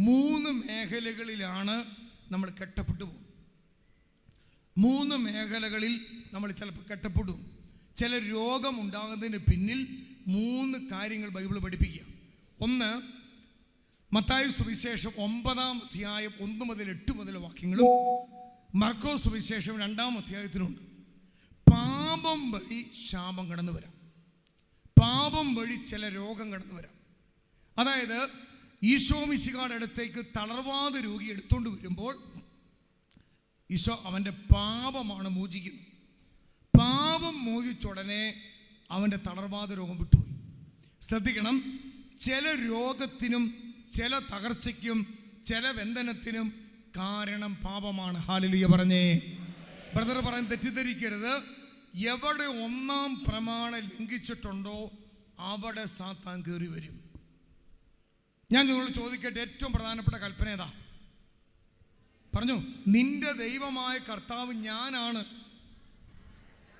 3 മേഖലകളിലാണ് നമ്മൾ കെട്ടപ്പെട്ടു പോകും. 3 മേഖലകളിൽ നമ്മൾ ചിലപ്പോൾ കെട്ടപ്പെടും. ചില രോഗം ഉണ്ടാകുന്നതിന് പിന്നിൽ 3 കാര്യങ്ങൾ ബൈബിൾ പഠിപ്പിക്കുക. ഒന്ന്, മത്തായി സുവിശേഷം 9-ാം അധ്യായം 1 മുതൽ 8 മുതൽ വാക്യങ്ങളും മർക്കോസ് സുവിശേഷം 2-ാം അധ്യായത്തിലുണ്ട്. പാപം വഴി ശാപം കടന്നു വരാം, പാപം വഴി ചില രോഗം കടന്നു വരാം. അതായത് ഈശോ മിശിഹായുടെ അടുത്തേക്ക് തളർവാദ രോഗി എടുത്തുകൊണ്ട് വരുമ്പോൾ ഈശോ അവൻ്റെ പാപമാണ് മോചിക്കുന്നത്. പാപം മോചിച്ച ഉടനെ അവൻ്റെ തളർവാദ രോഗം വിട്ടുപോയി. ശ്രദ്ധിക്കണം, ചില രോഗത്തിനും ചില തകർച്ചയ്ക്കും ചില ബന്ധനത്തിനും കാരണം പാപമാണ്. ഹല്ലേലൂയ പറഞ്ഞേ. ബ്രദർ പറയാൻ തെറ്റിദ്ധരിക്കരുത്. എവിടെ 1-ാം പ്രമാണം ലംഘിച്ചിട്ടുണ്ടോ അവിടെ സാത്താൻ കയറി വരും. ഞാൻ നിങ്ങളോട് ചോദിക്കട്ടെ, ഏറ്റവും പ്രധാനപ്പെട്ട കൽപ്പന ഏതാ? പറഞ്ഞു, നിന്റെ ദൈവമായ കർത്താവ് ഞാനാണ്,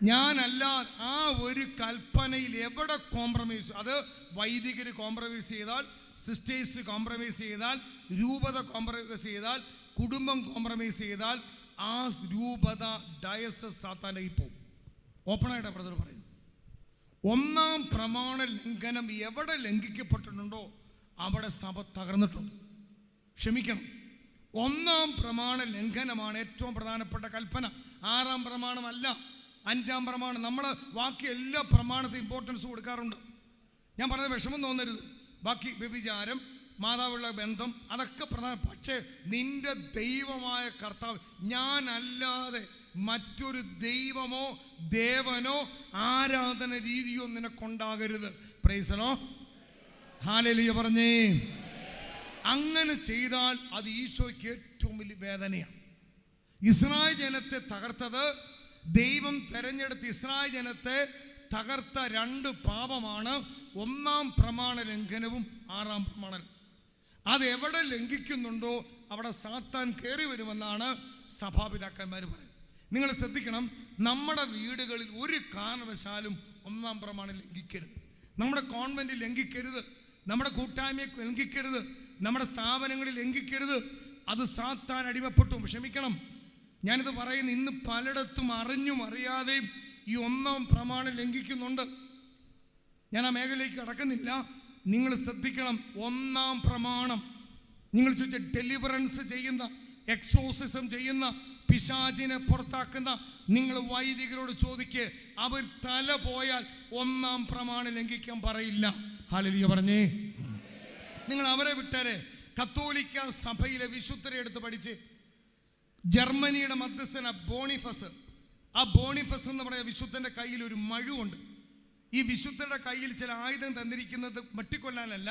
ഞാനല്ല. ആ ഒരു കൽപ്പനയിൽ എവിടെ കോംപ്രമൈസ്, അത് വൈദികർ കോംപ്രമൈസ് ചെയ്താൽ, സിസ്റ്റേഴ്സ് കോംപ്രമൈസ് ചെയ്താൽ, രൂപത കോംപ്രമൈസ് ചെയ്താൽ, കുടുംബം കോംപ്രമൈസ് ചെയ്താൽ, ആ രൂപത ഡയസസ് സാത്താൻ്റെ കയ്യിൽ പോകും. ഓപ്പണായിട്ട് ബ്രദർ പറയുന്നു. 1-ാം പ്രമാണ ലംഘനം എവിടെ ലംഘിക്കപ്പെട്ടിട്ടുണ്ടോ അവിടെ സഭ തകർന്നിട്ടുണ്ട്. ക്ഷമിക്കണം, 1-ാം പ്രമാണ ലംഘനമാണ് ഏറ്റവും പ്രധാനപ്പെട്ട കൽപ്പന. 6-ാം പ്രമാണമല്ല, 5-ാം പ്രമാണം. നമ്മൾ ബാക്കി എല്ലാ പ്രമാണത്തിനും ഇമ്പോർട്ടൻസ് കൊടുക്കാറുണ്ട്. ഞാൻ പറഞ്ഞത് വിഷമം തോന്നരുത്. ബാക്കി വ്യഭിചാരം, മാതാവുള്ള ബന്ധം, അതൊക്കെ പ്രധാന. പക്ഷേ നിന്റെ ദൈവമായ കർത്താവ് ഞാനല്ലാതെ മറ്റൊരു ദൈവമോ ദേവനോ ആരാധന രീതിയോ നിനക്കുണ്ടാകരുത്. Praise the Lord. ഹല്ലേലൂയ പറഞ്ഞേ. അങ്ങനെ ചെയ്താൽ അത് ഈശോയ്ക്ക് ഏറ്റവും വലിയ വേദനയാണ്. ഇസ്രായേൽ ജനത്തെ തകർത്തത്, ദൈവം തെരഞ്ഞെടുത്ത് ഇസ്രായേൽ ജനത്തെ തകർത്ത 2 പാപമാണ്. 1-ാം പ്രമാണ ലംഘനവും 6-ാം പ്രമാണം. അത് എവിടെ ലംഘിക്കുന്നുണ്ടോ അവിടെ സാത്താൻ കയറി വരുമെന്നാണ് സഭാപിതാക്കന്മാർ പറയുന്നത്. നിങ്ങൾ ശ്രദ്ധിക്കണം, നമ്മുടെ വീടുകളിൽ ഒരു കാരണവശാലും 1-ാം പ്രമാണം ലംഘിക്കരുത്. നമ്മുടെ കോൺവെന്റിൽ ലംഘിക്കരുത്, നമ്മുടെ കൂട്ടായ്മയെ ലംഘിക്കരുത്, നമ്മുടെ സ്ഥാപനങ്ങളിൽ ലംഘിക്കരുത്. അത് സാത്താൻ അടിമപ്പെട്ടു. ക്ഷമിക്കണം, ഞാനിത് പറയുന്നു. ഇന്ന് പലയിടത്തും അറിഞ്ഞും അറിയാതെയും ഈ 1-ാം പ്രമാണം ലംഘിക്കുന്നുണ്ട്. ഞാൻ ആ മേഖലയിലേക്ക് കടക്കുന്നില്ല. നിങ്ങൾ ശ്രദ്ധിക്കണം, 1-ാം പ്രമാണം നിങ്ങൾ ചോദിച്ച ഡെലിവറൻസ് ചെയ്യുന്ന, എക്സോസിസം ചെയ്യുന്ന, പിശാചിനെ പുറത്താക്കുന്ന നിങ്ങൾ വൈദികരോട് ചോദിക്കുക, അവർ തല പോയാൽ 1-ാം പ്രമാണം ലംഘിക്കാൻ പറയില്ല. ഹല്ലേലൂയ പറഞ്ഞേ. നിങ്ങൾ അവരെ വിട്ടേരെ. കത്തോലിക്ക സഭയിലെ വിശുദ്ധരെ എടുത്ത് പഠിച്ച്, ജർമ്മനിയുടെ മധ്യസ്ഥന ബോണിഫസ്, ആ ബോണിഫസ് എന്ന് പറയുന്ന വിശുദ്ധന്റെ കയ്യിൽ ഒരു മഴുവുണ്ട്. ഈ വിശുദ്ധരുടെ കയ്യിൽ ചില ആയുധം തന്നിരിക്കുന്നത് വെട്ടിക്കൊല്ലാനല്ല,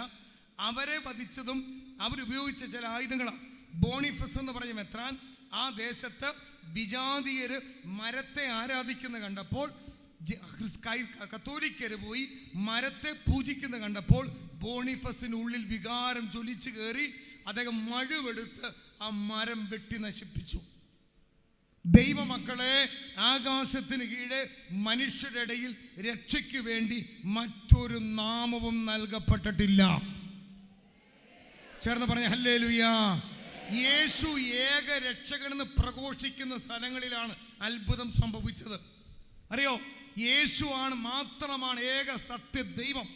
അവരെ വധിച്ചതും അവരുപയോഗിച്ച ചില ആയുധങ്ങളാണ്. ബോണിഫസ് എന്ന് പറഞ്ഞ മെത്രാൻ ആ ദേശത്ത് വിജാതീയര് മരത്തെ ആരാധിക്കുന്ന കണ്ടപ്പോൾ കത്തോലിക്കര് പോയി മരത്തെ പൂജിക്കുന്ന കണ്ടപ്പോൾ ബോണിഫസിനുള്ളിൽ വികാരം ജ്വലിച്ചു കയറി അദ്ദേഹം മഴുവെടുത്ത് ആ മരം വെട്ടി നശിപ്പിച്ചു. ദൈവമക്കളെ, ആകാശത്തിന് കീഴെ മനുഷ്യരുടെ ഇടയിൽ രക്ഷയ്ക്ക് വേണ്ടി മറ്റൊരു നാമവും നൽകപ്പെട്ടിട്ടില്ല. ചേർന്ന് പറഞ്ഞ ഹല്ലേലൂയ. യേശു ഏക രക്ഷകനെന്ന് പ്രഘോഷിക്കുന്ന സ്ഥലങ്ങളിലാണ് അത്ഭുതം സംഭവിച്ചത്. അറിയോ, യേശുവാണ് മാത്രമാണ് ഏക സത്യ ദൈവം.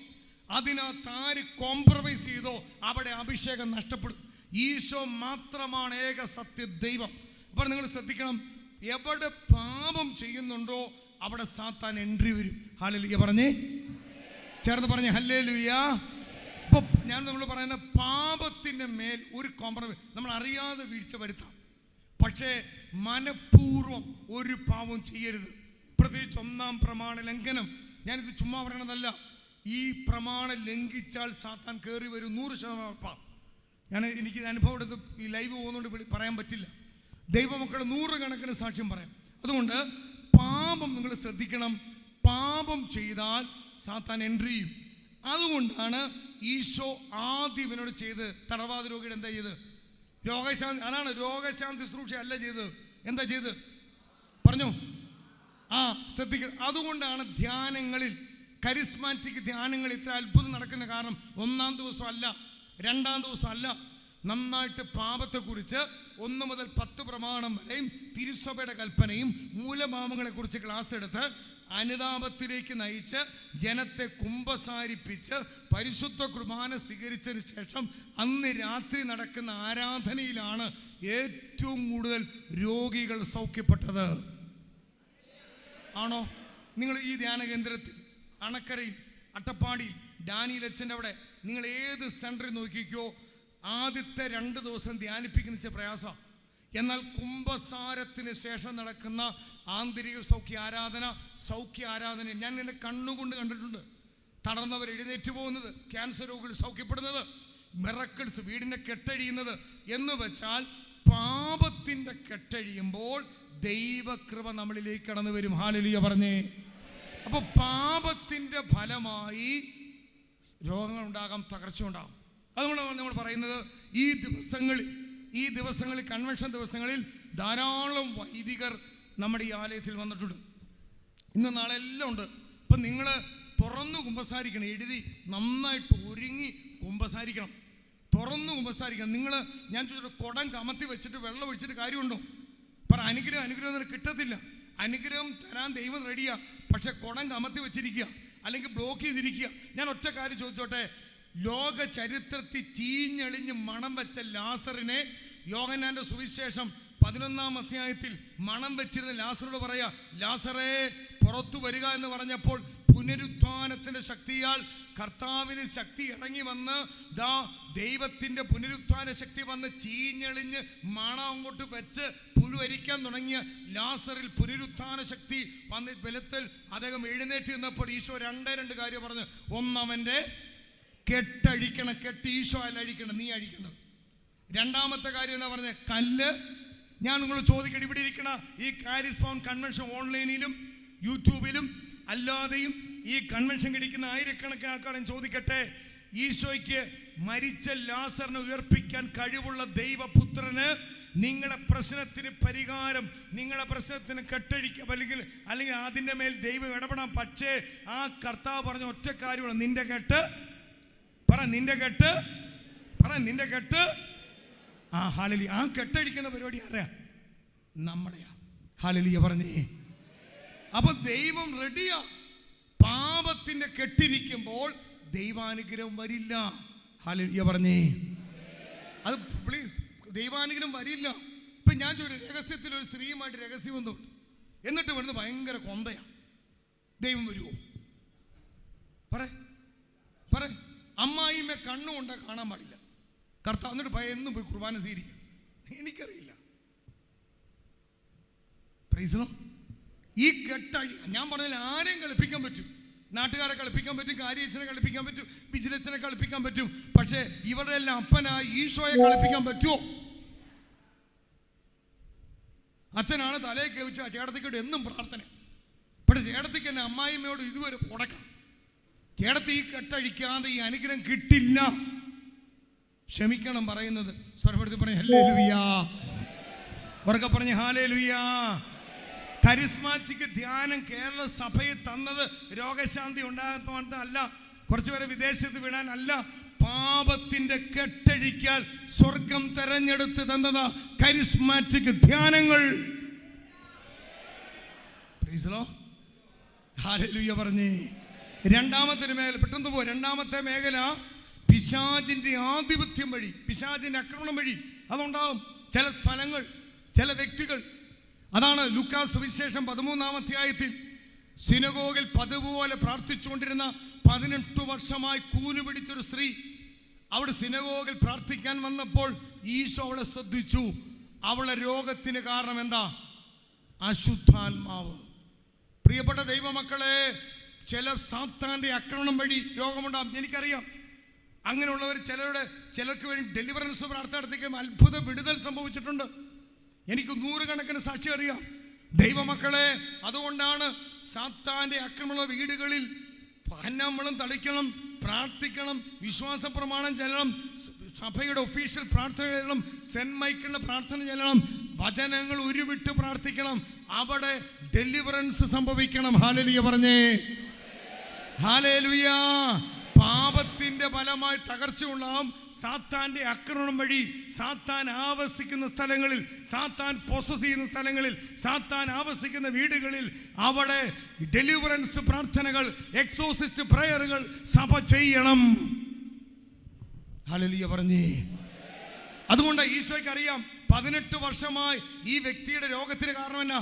അതിനകത്ത് ആര് കോംപ്രമൈസ് ചെയ്തോ അവിടെ അഭിഷേകം നഷ്ടപ്പെടും. ഈശോ മാത്രമാണ് ഏക സത്യ ദൈവം. അപ്പോൾ നിങ്ങൾ ശ്രദ്ധിക്കണം, എവിടെ പാപം ചെയ്യുന്നുണ്ടോ അവിടെ സാത്താൻ എൻട്രി വരും. ഹല്ലേലൂയ പറഞ്ഞേ. ചേർന്ന് പറഞ്ഞേ ഹല്ലേലൂയ. ഇപ്പൊ ഞാൻ നമ്മൾ പറയുന്ന പാപത്തിന്റെ മേൽ ഒരു കോംപ്രമൈസ്, നമ്മൾ അറിയാതെ വീഴ്ച വരുത്താം. പക്ഷേ മനഃപൂർവ്വം ഒരു പാവം ചെയ്യരുത്. പ്രത്യേകിച്ച് 1-ാം പ്രമാണ ലംഘനം. ഞാനിത് ചുമ്മാ പറയണതല്ല. ഈ പ്രമാണം ലംഘിച്ചാൽ സാത്താൻ കയറി വരും. 100% ഉറപ്പാണ്. എനിക്ക് അനുഭവം എടുത്ത് ഈ ലൈവ് പോകുന്നതുകൊണ്ട് പറയാൻ പറ്റില്ല. ദൈവമക്കൾ 100 കണക്കിന് സാക്ഷ്യം പറയാം. അതുകൊണ്ട് പാപം നിങ്ങൾ ശ്രദ്ധിക്കണം. പാപം ചെയ്താൽ സാത്താൻ എൻട്രി ചെയ്യും. അതുകൊണ്ടാണ് ഈശോ ആദ്യം ഇവനോട് ചെയ്ത് തളർവാദ രോഗിയുടെ എന്താ ചെയ്ത്? രോഗശാന്തി. അതാണ് രോഗശാന്തി ശുശ്രൂഷ അല്ല ചെയ്ത്. എന്താ ചെയ്ത് പറഞ്ഞു? ശ്രദ്ധിക്കണം. അതുകൊണ്ടാണ് ധ്യാനങ്ങളിൽ, കരിസ്മാറ്റിക് ധ്യാനങ്ങൾ ഇത്ര അത്ഭുതം നടക്കുന്ന കാരണം 1-ാം ദിവസം അല്ല, 2-ാം ദിവസം അല്ല. നന്നായിട്ട് പാപത്തെക്കുറിച്ച് 1 മുതൽ 10 പ്രമാണം വരെയും തിരുസഭയുടെ കൽപ്പനയും മൂലഭാവങ്ങളെക്കുറിച്ച് ക്ലാസ് എടുത്ത് അനുതാപത്തിലേക്ക് നയിച്ച് ജനത്തെ കുമ്പസാരിപ്പിച്ച് പരിശുദ്ധ കുർബാന സ്വീകരിച്ചതിന് ശേഷം അന്ന് രാത്രി നടക്കുന്ന ആരാധനയിലാണ് ഏറ്റവും കൂടുതൽ രോഗികൾ സൗഖ്യപ്പെട്ടത്. ആണോ? നിങ്ങൾ ഈ ധ്യാന കേന്ദ്രത്തിൽ, അണക്കരയിൽ, അട്ടപ്പാടിയിൽ, ഡാനിയൽ അച്ഛൻ്റെ അവിടെ നിങ്ങൾ ഏത് സെൻറ്ററിൽ നോക്കിക്കോ, ആദ്യത്തെ 2 ദിവസം ധ്യാനിപ്പിക്കുന്ന പ്രയാസം. എന്നാൽ കുംഭസാരത്തിന് ശേഷം നടക്കുന്ന ആന്തരിക സൗഖ്യ ആരാധന ഞാൻ എൻ്റെ കണ്ണുകൊണ്ട് കണ്ടിട്ടുണ്ട്. തളർന്നവർ എഴുന്നേറ്റ് പോകുന്നത്, ക്യാൻസർ രോഗികൾ സൗഖ്യപ്പെടുന്നത്, മിറക്കിൾസ്, വീടിൻ്റെ കെട്ടഴിയുന്നത് എന്ന് വെച്ചാൽ പാപത്തിൻ്റെ കെട്ടഴിയുമ്പോൾ ദൈവകൃപ നമ്മളിലേക്ക് കടന്നു വരും. ഹല്ലേലൂയ പറഞ്ഞേ. അപ്പോൾ പാപത്തിൻ്റെ ഫലമായി രോഗങ്ങളുണ്ടാകാം, തകർച്ച ഉണ്ടാകും. അതുകൊണ്ടാണ് നമ്മൾ പറയുന്നത് ഈ ദിവസങ്ങളിൽ കൺവെൻഷൻ ദിവസങ്ങളിൽ ധാരാളം വൈദികർ നമ്മുടെ ഈ ആലയത്തിൽ വന്നിട്ടുണ്ട്. ഇന്ന് നാളെ എല്ലാം ഉണ്ട്. അപ്പം നിങ്ങൾ തുറന്നു കുമ്പസാരിക്കണം. എഴുതി നന്നായിട്ട് ഒരുങ്ങി കുമ്പസാരിക്കണം, തുറന്നു കുമ്പസാരിക്കണം. ഞാൻ ചോദിച്ചിട്ട് കുടം കമത്തി വെച്ചിട്ട് വെള്ളം ഒഴിച്ചിട്ട് കാര്യമുണ്ടോ? അനുഗ്രഹം കിട്ടത്തില്ല. അനുഗ്രഹം തരാൻ ദൈവം റെഡിയാ, പക്ഷെ കുടം കമത്തി വെച്ചിരിക്കുക, അല്ലെങ്കിൽ ബ്ലോക്ക് ചെയ്തിരിക്കുക. ഞാൻ ഒറ്റ കാര്യം ചോദിച്ചോട്ടെ, ലോക ചരിത്രത്തിൽ ചീഞ്ഞെളിഞ്ഞ് മണം വെച്ച ലാസറിനെ യോഹന്നാന്റെ സുവിശേഷം 11-ാം അധ്യായത്തിൽ മണം വെച്ചിരുന്ന ലാസറോട് പറയാ, ലാസറേ പുറത്തു വരിക എന്ന് പറഞ്ഞപ്പോൾ പുനരുത്ഥാനത്തിന്റെ ശക്തിയാൽ കർത്താവിന് ശക്തി ഇറങ്ങി വന്ന് ദൈവത്തിന്റെ പുനരുത്ഥാന ശക്തി വന്ന് ചീഞ്ഞെളിഞ്ഞ് മണം അങ്ങോട്ട് വെച്ച് പുഴുവരിക്കാൻ തുടങ്ങിയ ലാസറിൽ പുനരുത്ഥാന ശക്തി വന്ന് ബലത്തിൽ അദ്ദേഹം എഴുന്നേറ്റ് നിന്നപ്പോൾ ഈശോ 2 കാര്യം പറഞ്ഞു. ഒന്നവൻ്റെ കെട്ടഴിക്കണം. കെട്ട് ഈശോ അല്ല അഴിക്കണം, നീ അഴിക്കണം. 2-ാമത്തെ കാര്യം എന്താ പറഞ്ഞത്? കല്ല്. ഞാൻ നിങ്ങൾ ചോദിക്കട്ടെ, ഇവിടെ ഇരിക്കണ ഈ കാരിസ് പവൻ കൺവെൻഷൻ ഓൺലൈനിലും യൂട്യൂബിലും അല്ലാതെയും ഈ കൺവെൻഷൻ കിടിക്കുന്ന ആയിരക്കണക്കിന് ആൾക്കാരെ ചോദിക്കട്ടെ, ഈശോയ്ക്ക് മരിച്ച ലാസറിനെ ഉയർപ്പിക്കാൻ കഴിവുള്ള ദൈവപുത്രന് നിങ്ങളുടെ പ്രശ്നത്തിന് പരിഹാരം, നിങ്ങളുടെ പ്രശ്നത്തിന് കെട്ടഴിക്കുക, അല്ലെങ്കിൽ അതിൻ്റെ മേൽ ദൈവം ഇടപെടാം. പക്ഷേ ആ കർത്താവ് പറഞ്ഞ ഒറ്റ കാര്യമാണ്, നിന്റെ കെട്ട് ഹല്ലേലൂയ. ആ കെട്ടഴിക്കുന്ന പരിപാടി ആരാ? നമ്മുടെയാ. ഹല്ലേലൂയ പറഞ്ഞേ. അപ്പൊ ദൈവം റെഡിയാ. പാപത്തിന്റെ കെട്ടിരിക്കുമ്പോൾ ദൈവാനുഗ്രഹം വരില്ല. ഹല്ലേലൂയ പറഞ്ഞേ. അത് പ്ലീസ്, ദൈവാനുഗ്രഹം വരില്ല. ഇപ്പൊ ഞാൻ രഹസ്യത്തിൽ ഒരു സ്ത്രീയുമായിട്ട് രഹസ്യബന്ധമുണ്ട്, എന്നിട്ട് വരുന്നത് ഭയങ്കര കൊന്തയാ. ദൈവം വരുമോ? പറ. അമ്മായിമ്മ കണ്ണുകൊണ്ട് കാണാൻ പാടില്ല. കർത്താവ് എന്നിട്ട് ഭയന്നും പോയി കുർബാന സ്വീകരിക്കും. എനിക്കറിയില്ല. ഈ കെട്ടഴി ഞാൻ പറഞ്ഞാൽ ആരെയും കളിപ്പിക്കാൻ പറ്റും. നാട്ടുകാരെ കളിപ്പിക്കാൻ പറ്റും, കാര്യച്ചനെ കളിപ്പിക്കാൻ പറ്റും, ബിസിനസ്സിനെ കളിപ്പിക്കാൻ പറ്റും. പക്ഷേ ഇവരുടെ എല്ലാം അപ്പനായി ഈശോയെ കളിപ്പിക്കാൻ പറ്റുമോ? അച്ഛനാണ് തലയെ കേവിച്ച ചേട്ടത്തിക്കോട് എന്നും പ്രാർത്ഥന. പക്ഷെ ചേട്ടത്തിക്ക് എന്നെ അമ്മായിമ്മയോട് ഇതുവരെ ഉടക്കാം. ചേട്ടത്തി ഈ കെട്ടഴിക്കാതെ ഈ അനുഗ്രഹം കിട്ടില്ല. ക്ഷമിക്കണം പറയുന്നത്. സ്വരപ്പെടുത്തി പറഞ്ഞ ഹല്ലേലൂയ. ഉറക്കെ പറഞ്ഞ ഹല്ലേലൂയ. കരിസ്മാറ്റിക് ധ്യാനം കേരള സഭയിൽ തന്നത് രോഗശാന്തി ഉണ്ടാകുന്നതല്ല, കുറച്ചുപേരെ വിദേശത്ത് വിടാൻ അല്ല, പാപത്തിന്റെ കെട്ടഴിക്കാൻ സ്വർഗം തെരഞ്ഞെടുത്ത് തന്നത് കരിസ്മാറ്റിക് ധ്യാനങ്ങൾ. ഹല്ലേലൂയ പറഞ്ഞേ. 2-ാമത്തെ മേഖല പെട്ടെന്ന് പോ. 2-ാമത്തെ മേഖല പിശാചിന്റെ ആധിപത്യം വഴി, പിശാചിന്റെ ആക്രമണം വഴി അതുണ്ടാവും. ചില സ്ഥലങ്ങൾ, ചില വ്യക്തികൾ. അതാണ് ലൂക്കാ സുവിശേഷം 13-ാം അധ്യായത്തിൽ സിനഗോഗിൽ പതുപോലെ പ്രാർത്ഥിച്ചുകൊണ്ടിരുന്ന 18 വർഷമായി കൂനു പിടിച്ചൊരു സ്ത്രീ അവിടെ സിനഗോഗിൽ പ്രാർത്ഥിക്കാൻ വന്നപ്പോൾ ഈശോ അവളെ ശ്രദ്ധിച്ചു. അവളെ രോഗത്തിന് കാരണം എന്താ? അശുദ്ധാത്മാവ്. പ്രിയപ്പെട്ട ദൈവമക്കളെ, ചില സാത്താന്റെ ആക്രമണം വഴി രോഗമുണ്ടാകും. എനിക്കറിയാം. അങ്ങനെയുള്ളവർ ചിലർക്ക് വേണ്ടി ഡെലിവറൻസ് പ്രാർത്ഥന നടത്തിക്കുമ്പോൾ അത്ഭുത വിടുതൽ സംഭവിച്ചിട്ടുണ്ട്. എനിക്ക് 100 കണക്കിന് സാക്ഷി അറിയാം. ദൈവമക്കളെ, അതുകൊണ്ടാണ് സാത്താന്റെ ആക്രമണ വീടുകളിൽ പന്നമ്പളം തളിക്കണം, പ്രാർത്ഥിക്കണം, വിശ്വാസ പ്രമാണം ചെല്ലണം, സഭയുടെ ഒഫീഷ്യൽ പ്രാർത്ഥന ചെല്ലണം, സെന്റ് മൈക്കിളിന്റെ പ്രാർത്ഥന ചെല്ലണം, വചനങ്ങൾ ഉരുവിട്ട് പ്രാർത്ഥിക്കണം. അവിടെ ഡെലിവറൻസ് സംഭവിക്കണം. ഹല്ലേലൂയ പറഞ്ഞേ. ഹല്ലേലൂയ. പാപത്തിന്റെ ഫലമായി തകർച്ച ഉണ്ടാവും. സാത്താന്റെ ആക്രമണം വഴി സാത്താൻ ആവസിക്കുന്ന സ്ഥലങ്ങളിൽ, സാത്താൻ പൊസസ് ചെയ്യുന്ന സ്ഥലങ്ങളിൽ, സാത്താൻ ആവസിക്കുന്ന വീടുകളിൽ അവിടെ ഡെലിവറൻസ് പ്രാർത്ഥനകൾ, എക്സോസിസ്റ്റ് പ്രയറുകൾ സഭ ചെയ്യണം. ഹല്ലേലൂയ പറഞ്ഞേ. അതുകൊണ്ട് ഈശോയ്ക്ക് അറിയാം 18 വർഷമായി ഈ വ്യക്തിയുടെ രോഗത്തിന് കാരണം എന്നാ.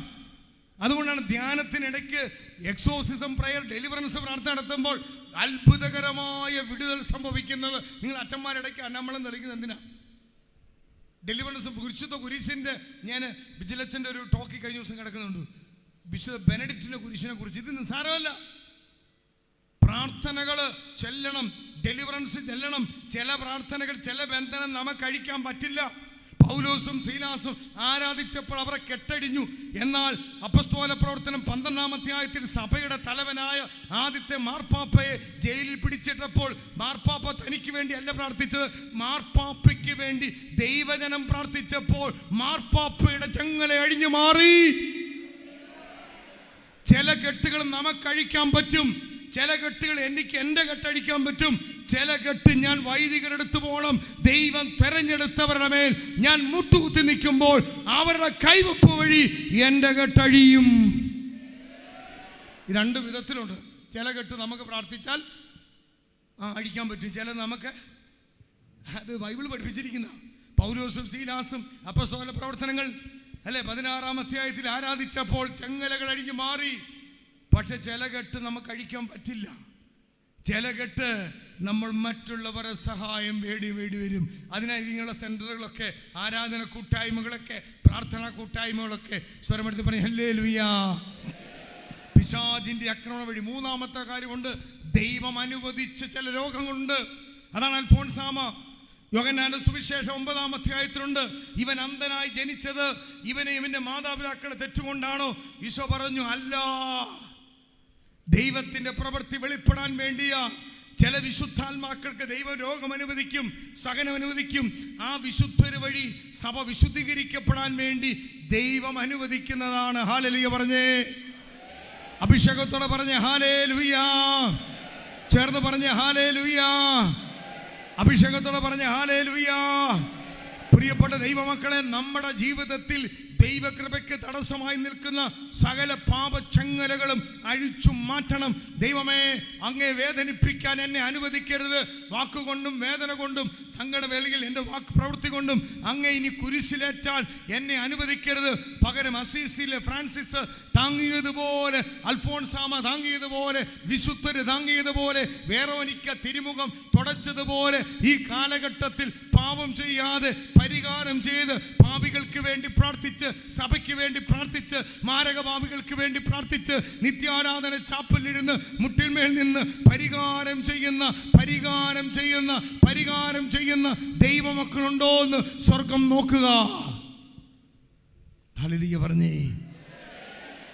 അതുകൊണ്ടാണ് ധ്യാനത്തിനിടയ്ക്ക് എക്സോസിസം പ്രയർ, ഡെലിവറൻസ് പ്രാർത്ഥന നടത്തുമ്പോൾ അത്ഭുതകരമായ വിടുതൽ സംഭവിക്കുന്നത്. നിങ്ങൾ അച്ഛന്മാരിടയ്ക്ക് അന്നമ്മളം തെളിക്കുന്നത് എന്തിനാ? ഡെലിവറൻസ് വിശുദ്ധ കുരിശിൻ്റെ, ഞാൻ വിജിലച്ചൻ്റെ ഒരു ടോക്ക് കഴിഞ്ഞ ദിവസം കിടക്കുന്നുണ്ട്, വിശുദ്ധ ബെനഡിക്റ്റിൻ്റെ കുരിശിനെ കുറിച്ച്. ഇത് നിസ്സാരമല്ല. പ്രാർത്ഥനകൾ ചെല്ലണം, ഡെലിവറൻസ് ചെല്ലണം. ചില പ്രാർത്ഥനകൾ, ചില ബന്ധനം നമുക്ക് കഴിക്കാൻ പറ്റില്ല. പൗലോസും ശീലാസും ആരാധിച്ചപ്പോൾ അവരെ കെട്ടടിഞ്ഞു. എന്നാൽ അപ്പസ്തോല പ്രവർത്തനം 12-ാം അധ്യായത്തിൽ സഭയുടെ തലവനായ ആദ്യത്തെ മാർപ്പാപ്പയെ ജയിലിൽ പിടിച്ചിട്ടപ്പോൾ മാർപ്പാപ്പ തനിക്ക് വേണ്ടി അല്ല പ്രാർത്ഥിച്ചത്, മാർപ്പാപ്പയ്ക്ക് വേണ്ടി ദൈവജനം പ്രാർത്ഥിച്ചപ്പോൾ മാർപ്പാപ്പയുടെ ചങ്ങല അഴിഞ്ഞു മാറി. ചില കെട്ടുകൾ നമുക്ക് അഴിക്കാൻ പറ്റും, ചില കെട്ടുകൾ എനിക്ക് എൻ്റെ കെട്ടഴിക്കാൻ പറ്റും. ചില കെട്ട് ഞാൻ വൈദികരെടുത്ത് പോകണം. ദൈവം തെരഞ്ഞെടുത്തവരുടെ മേൽ ഞാൻ മുട്ടുകുത്തി നിൽക്കുമ്പോൾ അവരുടെ കൈവപ്പ് വഴി എൻ്റെ കെട്ടഴിയും. രണ്ട് വിധത്തിലുണ്ട്. ചില കെട്ട് നമുക്ക് പ്രാർത്ഥിച്ചാൽ അഴിക്കാൻ പറ്റും, ചില നമുക്ക്, അത് ബൈബിൾ പഠിപ്പിച്ചിരിക്കുന്ന. പൗലോസും ശീലാസും അപ്പസ്തോല പ്രവർത്തനങ്ങൾ അല്ലെ 16-ാം അധ്യായത്തിൽ ആരാധിച്ചപ്പോൾ ചങ്ങലകൾ അഴിഞ്ഞു മാറി. പക്ഷെ ചില കെട്ട് നമുക്ക് അഴിക്കാൻ പറ്റില്ല. ചില കെട്ട് നമ്മൾ മറ്റുള്ളവരുടെ സഹായം വേണ്ടി വരും. അതിനായി നിങ്ങളുടെ സെൻ്ററുകളൊക്കെ, ആരാധന കൂട്ടായ്മകളൊക്കെ, പ്രാർത്ഥനാ കൂട്ടായ്മകളൊക്കെ സ്വരമെടുത്ത് പറയും ഹല്ലേലൂയ. പിശാചിൻ്റെ ആക്രമണം വഴി മൂന്നാമത്തെ കാര്യമുണ്ട്, ദൈവം അനുവദിച്ച ചില രോഗങ്ങളുണ്ട്. അതാണ് അൽഫോൻസാമ. യോഹന്നാന്റെ സുവിശേഷം 9-ാം അധ്യായത്തിലുണ്ട്. ഇവൻ അന്ധനായി ജനിച്ചത് ഇവനെ ഇവന്റെ മാതാപിതാക്കളെ തെറ്റുകൊണ്ടാണോ? ഈശോ പറഞ്ഞു അല്ല, ദൈവത്തിന്റെ പ്രവൃത്തി വെളിപ്പെടാൻ വേണ്ടിയാ. ചില വിശുദ്ധാത്മാക്കൾക്ക് ദൈവം രോഗം അനുവദിക്കും, സഹനം അനുവദിക്കും. ആ വിശുദ്ധര് വഴി സഭ വിശുദ്ധീകരിക്കപ്പെടാൻ വേണ്ടി ദൈവം അനുവദിക്കുന്നതാണ്. ഹല്ലേലൂയ പറഞ്ഞേ. അഭിഷേകത്തോടെ പറഞ്ഞേ ഹല്ലേലൂയ. ചേർന്ന് പറഞ്ഞേ ഹല്ലേലൂയ. അഭിഷേകത്തോടെ പറഞ്ഞേ ഹല്ലേലൂയ. പ്രിയപ്പെട്ട ദൈവമക്കളെ, നമ്മുടെ ജീവിതത്തിൽ ദൈവകൃപയ്ക്ക് തടസ്സമായി നിൽക്കുന്ന സകല പാപച്ചങ്ങലകളും അഴിച്ചു മാറ്റണം. ദൈവമേ, അങ്ങേ വേദനിപ്പിക്കാൻ എന്നെ അനുവദിക്കരുത്. വാക്കുകൊണ്ടും വേദന കൊണ്ടും സങ്കടവേളയിൽ എൻ്റെ വാക്ക് പ്രവൃത്തി കൊണ്ടും അങ്ങേ ഇനി കുരിശിലേറ്റാൽ എന്നെ അനുവദിക്കരുത്. പകരം അസീസിലെ ഫ്രാൻസിസ് താങ്ങിയതുപോലെ, അൽഫോൻസാമ താങ്ങിയതുപോലെ, വിശുദ്ധര് താങ്ങിയതുപോലെ, വേറോനിക്ക തിരുമുഖം തുടച്ചതുപോലെ ഈ കാലഘട്ടത്തിൽ പാപം ചെയ്യാതെ പരിഹാരം ചെയ്ത് പാപികൾക്ക് വേണ്ടി പ്രാർത്ഥിച്ച്, സഭയ്ക്ക് വേണ്ടി പ്രാർത്ഥിച്ച്, മാരകപാപികൾക്ക് വേണ്ടി പ്രാർത്ഥിച്ച്, നിത്യാരാധന ചാപ്പലിരുന്ന് മുട്ടിന്മേൽ നിന്ന് പരിഹാരം ചെയ്യുന്ന ദൈവമക്കളുണ്ടോ എന്ന് സ്വർഗം നോക്കുക. ഹല്ലേലൂയ പറഞ്ഞേ.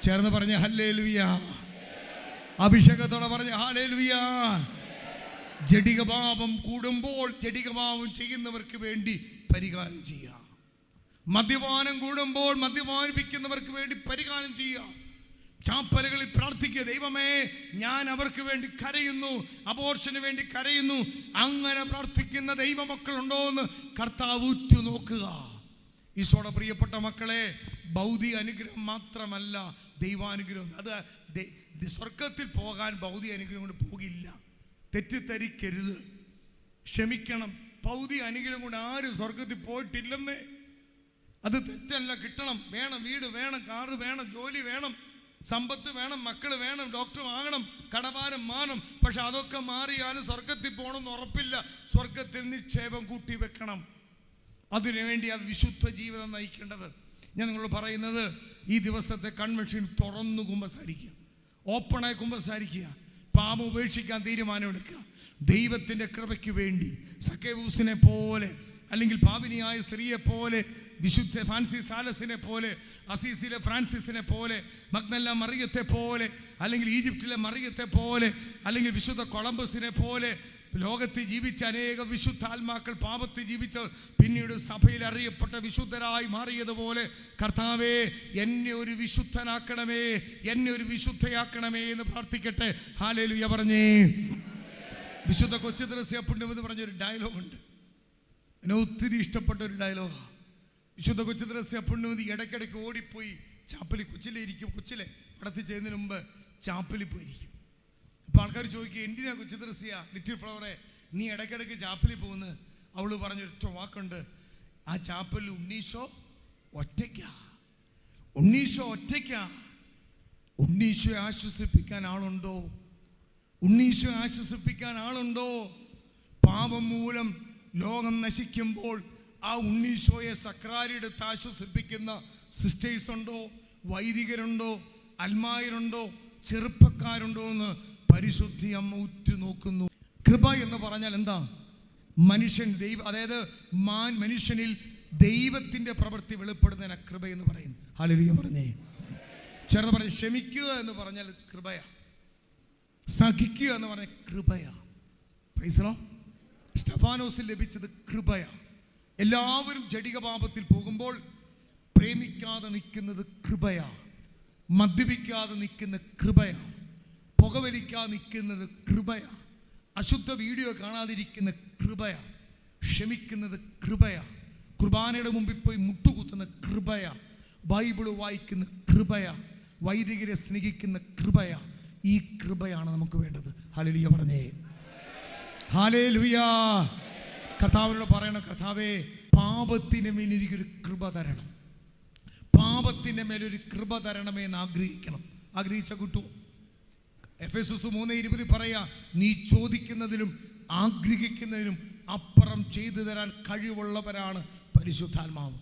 ചേർന്ന് പറഞ്ഞേ ഹല്ലേലൂയ. അഭിഷേകത്തോടെ പറഞ്ഞേ ഹല്ലേലൂയ. ജഡികപാപം കൂടുമ്പോൾ ജഡികപാപം ചെയ്യുന്നവർക്ക് വേണ്ടി പരിഹാരം ചെയ്യുക. മദ്യപാനം കൂടുമ്പോൾ മദ്യപാനിപ്പിക്കുന്നവർക്ക് വേണ്ടി പരിഹാരം ചെയ്യുക. ചാപ്പലുകളിൽ പ്രാർത്ഥിക്കുക, ദൈവമേ ഞാൻ അവർക്ക് വേണ്ടി കരയുന്നു, അബോർഷന് വേണ്ടി കരയുന്നു. അങ്ങനെ പ്രാർത്ഥിക്കുന്ന ദൈവമക്കളുണ്ടോ എന്ന് കർത്താവ് ഉറ്റു നോക്കുക. ഈശോയുടെ പ്രിയപ്പെട്ട മക്കളെ, ഭൗതിക അനുഗ്രഹം മാത്രമല്ല ദൈവാനുഗ്രഹം. അത് സ്വർഗത്തിൽ പോകാൻ ഭൗതിക അനുഗ്രഹം കൊണ്ട് പോകില്ല. തെറ്റിദ്ധരിക്കരുത്, ക്ഷമിക്കണം. ഭൗതിക അനുഗ്രഹം കൊണ്ട് ആരും സ്വർഗത്തിൽ പോയിട്ടില്ലെന്നേ. അത് തെറ്റല്ല. കിട്ടണം, വേണം, വീട് വേണം, കാറ് വേണം, ജോലി വേണം, സമ്പത്ത് വേണം, മക്കൾ വേണം, ഡോക്ടർ വാങ്ങണം, കടഭാരം മാറണം. പക്ഷെ അതൊക്കെ മാറിയാലും സ്വർഗത്തിൽ പോകണമെന്ന് ഉറപ്പില്ല. സ്വർഗത്തിൽ നിക്ഷേപം കൂട്ടി വെക്കണം. അതിനുവേണ്ടി ആ വിശുദ്ധ ജീവിതം നയിക്കേണ്ടത്. ഞാൻ നിങ്ങളോട് പറയുന്നത്, ഈ ദിവസത്തെ കൺവെൻഷൻ തുറന്നു കുമ്പസാരിക്കുക, ഓപ്പണായി കുമ്പസാരിക്കുക, പാപം ഉപേക്ഷിക്കാൻ തീരുമാനമെടുക്കുക. ദൈവത്തിൻ്റെ കൃപയ്ക്ക് വേണ്ടി സക്കേവൂസിനെ പോലെ, അല്ലെങ്കിൽ പാപിനിയായ സ്ത്രീയെ പോലെ, വിശുദ്ധ ഫ്രാൻസിസ് സാലസിനെ പോലെ, അസീസിലെ ഫ്രാൻസിസിനെ പോലെ, മഗ്ദല മറിയത്തെ പോലെ, അല്ലെങ്കിൽ ഈജിപ്തിലെ മറിയത്തെ പോലെ, അല്ലെങ്കിൽ വിശുദ്ധ കൊളംബസിനെ പോലെ ലോകത്തിൽ ജീവിച്ച അനേക വിശുദ്ധാത്മാക്കൾ പാപത്തിൽ ജീവിച്ച പിന്നീട് സഭയിൽ അറിയപ്പെട്ട വിശുദ്ധരായി മാറിയതുപോലെ, കർത്താവേ എന്നെ ഒരു വിശുദ്ധനാക്കണമേ, എന്നെ ഒരു വിശുദ്ധയാക്കണമേ എന്ന് പ്രാർത്ഥിക്കട്ടെ. ഹല്ലേലൂയ പറഞ്ഞേ. വിശുദ്ധ കൊച്ചു ത്രേസ്യ പുണ്യം എന്ന് പറഞ്ഞൊരു ഡയലോഗുണ്ട്. എന്നെ ഒത്തിരി ഇഷ്ടപ്പെട്ട ഒരു ഡയലോഗാണ്. വിശുദ്ധ കൊച്ചു ത്രേസ്യ പുണ്യവതി ഇടയ്ക്കിടയ്ക്ക് ഓടിപ്പോയി ചാപ്പലി കൊച്ചിലിരിക്കും. കൊച്ചിലെ പടത്തിൽ ചെയ്യുന്നതിന് മുമ്പ് ചാപ്പലിൽ പോയിരിക്കും. അപ്പോൾ ആൾക്കാർ ചോദിക്കുക, എന്തിനാ കൊച്ചു ത്രേസ്യ ലിറ്റിൽ ഫ്ലവറെ നീ ഇടയ്ക്കിടയ്ക്ക് ചാപ്പലിൽ പോകുന്നത്? അവൾ പറഞ്ഞൊരൊറ്റ വാക്കുണ്ട്, ആ ചാപ്പലിൽ ഉണ്ണീശോ ഒറ്റയ്ക്കാ. ഉണ്ണീശോ ഒറ്റയ്ക്കാ. ഉണ്ണീശോയെ ആശ്വസിപ്പിക്കാൻ ആളുണ്ടോ? ഉണ്ണീശോയെ ആശ്വസിപ്പിക്കാൻ ആളുണ്ടോ? പാപം മൂലം ലോകം നശിക്കുമ്പോൾ ആ ഉണ്ണീശോയെ സക്രാരിയെടുത്ത് ആശ്വസിപ്പിക്കുന്ന സിസ്റ്റേഴ്സ് ഉണ്ടോ? വൈദികരുണ്ടോ? അൽമായരുണ്ടോ? ചെറുപ്പക്കാരുണ്ടോ എന്ന് പരിശുദ്ധി അമ്മ ഉറ്റുനോക്കുന്നു. കൃപ എന്ന് പറഞ്ഞാൽ എന്താ? മനുഷ്യൻ അതായത് മനുഷ്യനിൽ ദൈവത്തിൻ്റെ പ്രവൃത്തി വെളിപ്പെടുന്നതിന് കൃപ എന്ന് പറയും. ഹല്ലേലൂയ പറഞ്ഞേ. ചേർന്ന് പറഞ്ഞ്, ക്ഷമിക്കുക എന്ന് പറഞ്ഞാൽ കൃപയാ. സഹിക്കുക എന്ന് പറഞ്ഞാൽ കൃപയാ. Price the Lord. സ്തെഫാനോസിൽ ലഭിച്ചത് കൃപയാ. എല്ലാവരും ജഡിക പാപത്തിൽ പോകുമ്പോൾ പ്രേമിക്കാതെ നിൽക്കുന്നത് കൃപയാ. മദ്യപിക്കാതെ നിൽക്കുന്ന കൃപയാ. പുകവലിക്കാതെ നിൽക്കുന്നത് കൃപയാ. അശുദ്ധ വീഡിയോ കാണാതിരിക്കുന്ന കൃപയാ. ക്ഷമിക്കുന്നത് കൃപയാ. കുർബാനയുടെ മുമ്പിൽ പോയി മുട്ടുകുത്തുന്ന കൃപയാ. ബൈബിള് വായിക്കുന്ന കൃപയാ. വൈദികരെ സ്നേഹിക്കുന്ന കൃപയാ. ഈ കൃപയാണ് നമുക്ക് വേണ്ടത്. ഹല്ലേലൂയ പറഞ്ഞേ. ഹല്ലേലൂയ. കർത്താവിനോട് പറയണം, കർത്താവേ പാപത്തിന് മേൽ എനിക്കൊരു കൃപ തരണം. പാപത്തിൻ്റെ മേലൊരു കൃപ തരണമേ എന്ന് ആഗ്രഹിക്കണം. ആഗ്രഹിച്ച കിട്ടുമോ? എഫെസസ് 3:20 പറയാ, നീ ചോദിക്കുന്നതിലും ആഗ്രഹിക്കുന്നതിനും അപ്പുറം ചെയ്തു തരാൻ കഴിവുള്ളവരാണ് പരിശുദ്ധാത്മാവ്.